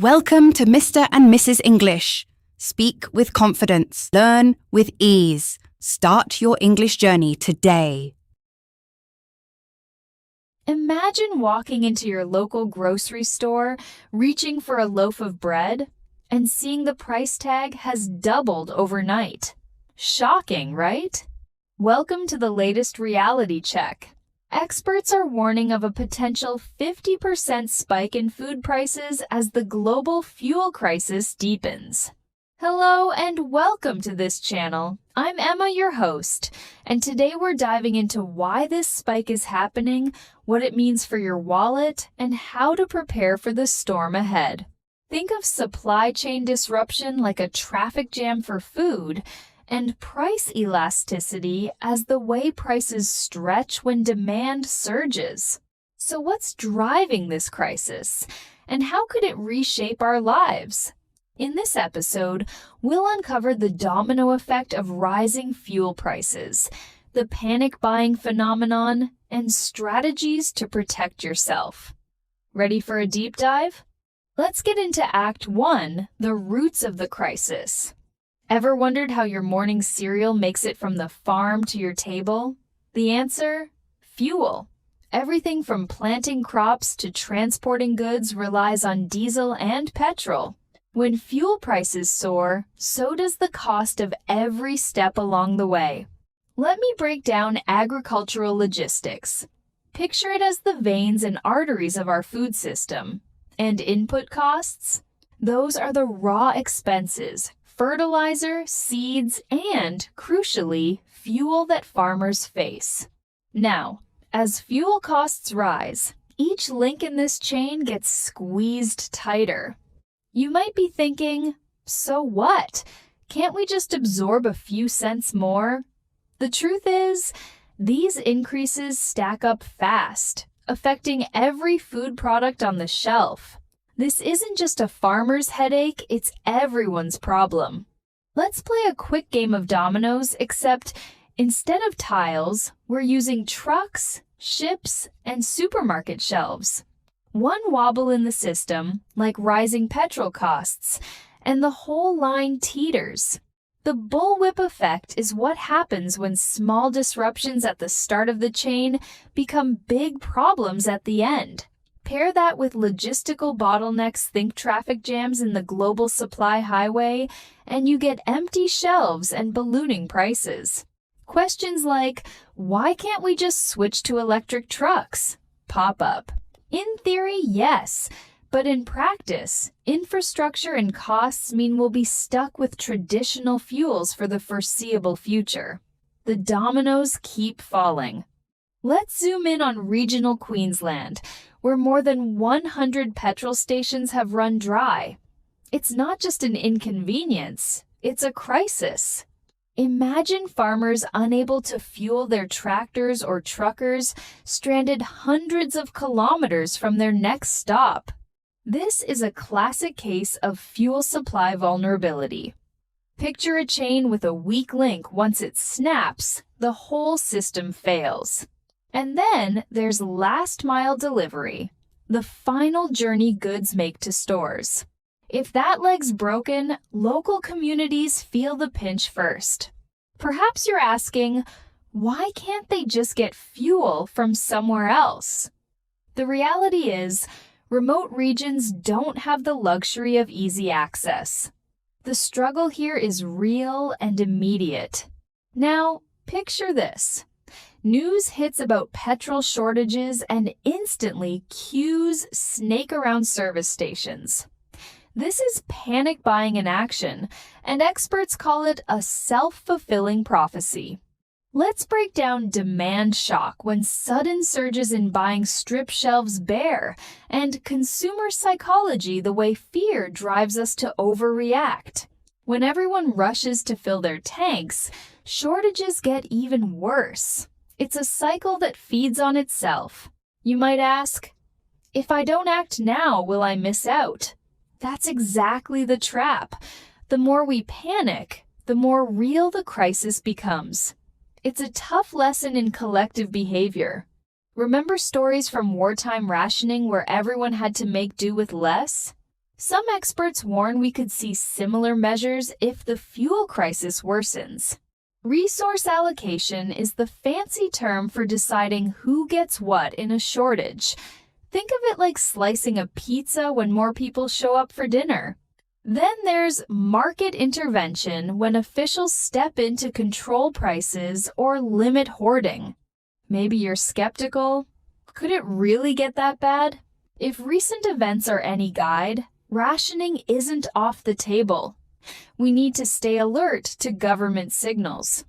Welcome to Mr. and Mrs. English. Speak with confidence. Learn with ease. Start your English journey today. Imagine walking into your local grocery store, reaching for a loaf of bread, and seeing the price tag has doubled overnight. Shocking, right? Welcome to the latest reality check. Experts are warning of a potential 50% spike in food prices as the global fuel crisis deepens. Hello and welcome to this channel. I'm Emma, your host, and today we're diving into why this spike is happening, what it means for your wallet, and how to prepare for the storm ahead. Think of supply chain disruption like a traffic jam for food, and price elasticity as the way prices stretch when demand surges. So what's driving this crisis, and how could it reshape our lives? In this episode, we'll uncover the domino effect of rising fuel prices, the panic buying phenomenon, and strategies to protect yourself. Ready for a deep dive? Let's get into Act 1, the roots of the crisis. Ever wondered how your morning cereal makes it from the farm to your table? The answer? Fuel. Everything from planting crops to transporting goods relies on diesel and petrol. When fuel prices soar, so does the cost of every step along the way. Let me break down agricultural logistics. Picture it as the veins and arteries of our food system. And input costs? Those are the raw expenses. Fertilizer, seeds, and, crucially, fuel that farmers face. Now, as fuel costs rise, each link in this chain gets squeezed tighter. You might be thinking, so what? Can't we just absorb a few cents more? The truth is, these increases stack up fast, affecting every food product on the shelf. This isn't just a farmer's headache, it's everyone's problem. Let's play a quick game of dominoes, except instead of tiles, we're using trucks, ships, and supermarket shelves. One wobble in the system, like rising petrol costs, and the whole line teeters. The bullwhip effect is what happens when small disruptions at the start of the chain become big problems at the end. Pair that with logistical bottlenecks, think traffic jams in the global supply highway, and you get empty shelves and ballooning prices. Questions like, why can't we just switch to electric trucks? Pop up. In theory, yes, but in practice, infrastructure and costs mean we'll be stuck with traditional fuels for the foreseeable future. The dominoes keep falling. Let's zoom in on regional Queensland, where more than 100 petrol stations have run dry. It's not just an inconvenience, it's a crisis. Imagine farmers unable to fuel their tractors or truckers, stranded hundreds of kilometers from their next stop. This is a classic case of fuel supply vulnerability. Picture a chain with a weak link. Once it snaps, the whole system fails. And then there's last-mile delivery, the final journey goods make to stores. If that leg's broken, local communities feel the pinch first. Perhaps you're asking, why can't they just get fuel from somewhere else? The reality is, remote regions don't have the luxury of easy access. The struggle here is real and immediate. Now, picture this. News hits about petrol shortages and instantly queues snake around service stations. This is panic buying in action, and experts call it a self-fulfilling prophecy. Let's break down demand shock when sudden surges in buying strip shelves bare, and consumer psychology, the way fear drives us to overreact. When everyone rushes to fill their tanks, shortages get even worse. It's a cycle that feeds on itself. You might ask, if I don't act now, will I miss out? That's exactly the trap. The more we panic, the more real the crisis becomes. It's a tough lesson in collective behavior. Remember stories from wartime rationing where everyone had to make do with less? Some experts warn we could see similar measures if the fuel crisis worsens. Resource allocation is the fancy term for deciding who gets what in a shortage. Think of it like slicing a pizza when more people show up for dinner. Then there's market intervention when officials step in to control prices or limit hoarding. Maybe you're skeptical. Could it really get that bad? If recent events are any guide, rationing isn't off the table. We need to stay alert to government signals.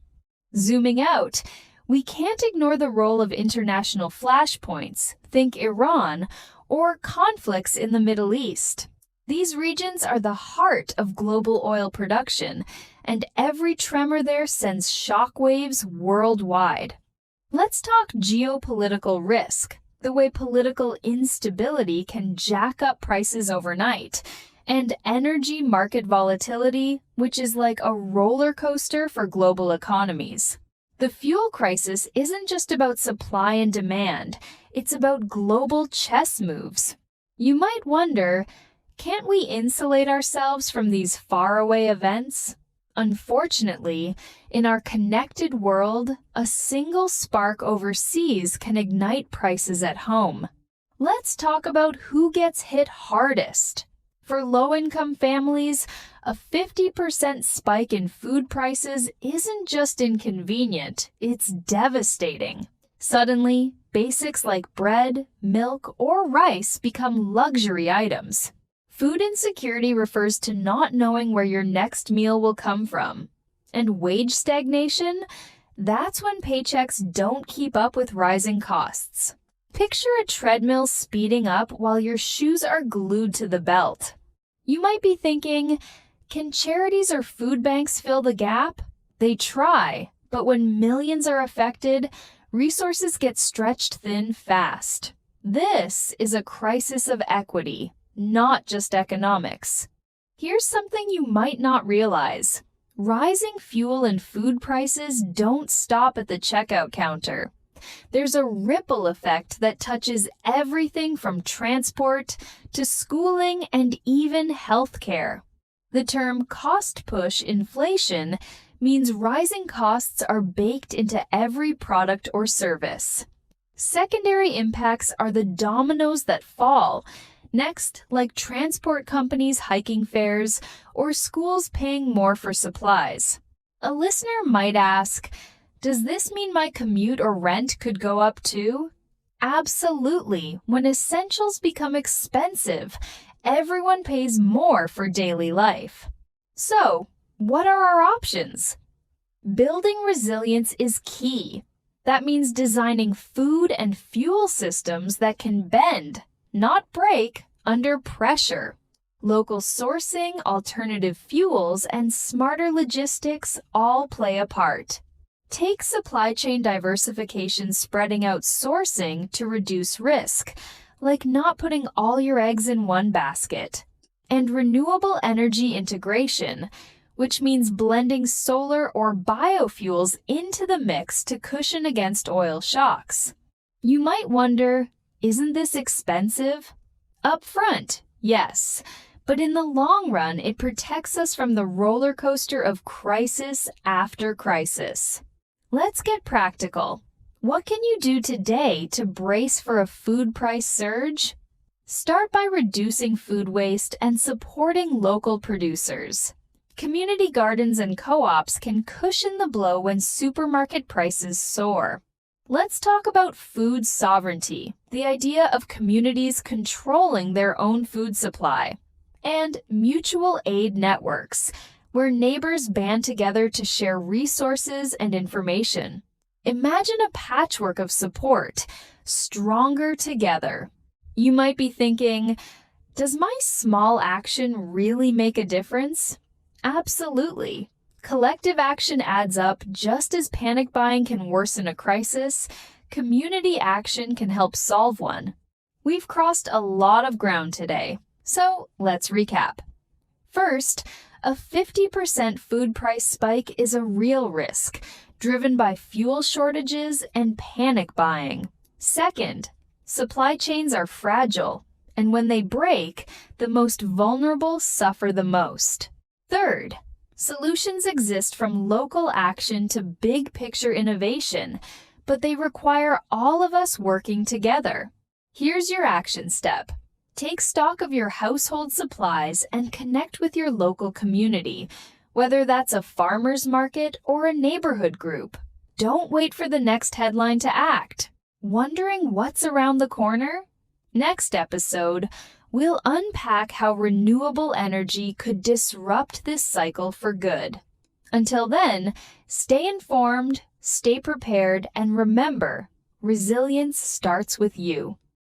Zooming out, we can't ignore the role of international flashpoints, think Iran, or conflicts in the Middle East. These regions are the heart of global oil production, and every tremor there sends shockwaves worldwide. Let's talk geopolitical risk, the way political instability can jack up prices overnight, and energy market volatility, which is like a roller coaster for global economies. The fuel crisis isn't just about supply and demand, it's about global chess moves. You might wonder, can't we insulate ourselves from these faraway events? Unfortunately, in our connected world, a single spark overseas can ignite prices at home. Let's talk about who gets hit hardest. For low-income families, a 50% spike in food prices isn't just inconvenient, it's devastating. Suddenly, basics like bread, milk, or rice become luxury items. Food insecurity refers to not knowing where your next meal will come from. And wage stagnation? That's when paychecks don't keep up with rising costs. Picture a treadmill speeding up while your shoes are glued to the belt. You might be thinking, can charities or food banks fill the gap? They try, but when millions are affected, resources get stretched thin fast. This is a crisis of equity, not just economics. Here's something you might not realize. Rising fuel and food prices don't stop at the checkout counter. There's a ripple effect that touches everything from transport to schooling and even healthcare. The term cost-push inflation means rising costs are baked into every product or service. Secondary impacts are the dominoes that fall. Next, like transport companies hiking fares or schools paying more for supplies. A listener might ask, does this mean my commute or rent could go up too? Absolutely. When essentials become expensive, everyone pays more for daily life. So, what are our options? Building resilience is key. That means designing food and fuel systems that can bend, not break, under pressure. Local sourcing, alternative fuels, and smarter logistics all play a part. Take supply chain diversification, spreading out sourcing to reduce risk, like not putting all your eggs in one basket. And renewable energy integration, which means blending solar or biofuels into the mix to cushion against oil shocks. You might wonder, isn't this expensive? Up front, yes, but in the long run, it protects us from the roller coaster of crisis after crisis. Let's get practical. What can you do today to brace for a food price surge? Start by reducing food waste and supporting local producers. Community gardens and co-ops can cushion the blow when supermarket prices soar. Let's talk about food sovereignty, the idea of communities controlling their own food supply, and mutual aid networks, where neighbors band together to share resources and information. Imagine a patchwork of support, stronger together. You might be thinking, does my small action really make a difference? Absolutely. Collective action adds up. Just as panic buying can worsen a crisis, community action can help solve one. We've crossed a lot of ground today, so let's recap. First, a 50% food price spike is a real risk, driven by fuel shortages and panic buying. Second, supply chains are fragile. And when they break, the most vulnerable suffer the most. Third, solutions exist from local action to big picture innovation, but they require all of us working together. Here's your action step. Take stock of your household supplies and connect with your local community, whether that's a farmer's market or a neighborhood group. Don't wait for the next headline to act. Wondering what's around the corner? Next episode, we'll unpack how renewable energy could disrupt this cycle for good. Until then, stay informed, stay prepared, and remember, resilience starts with you.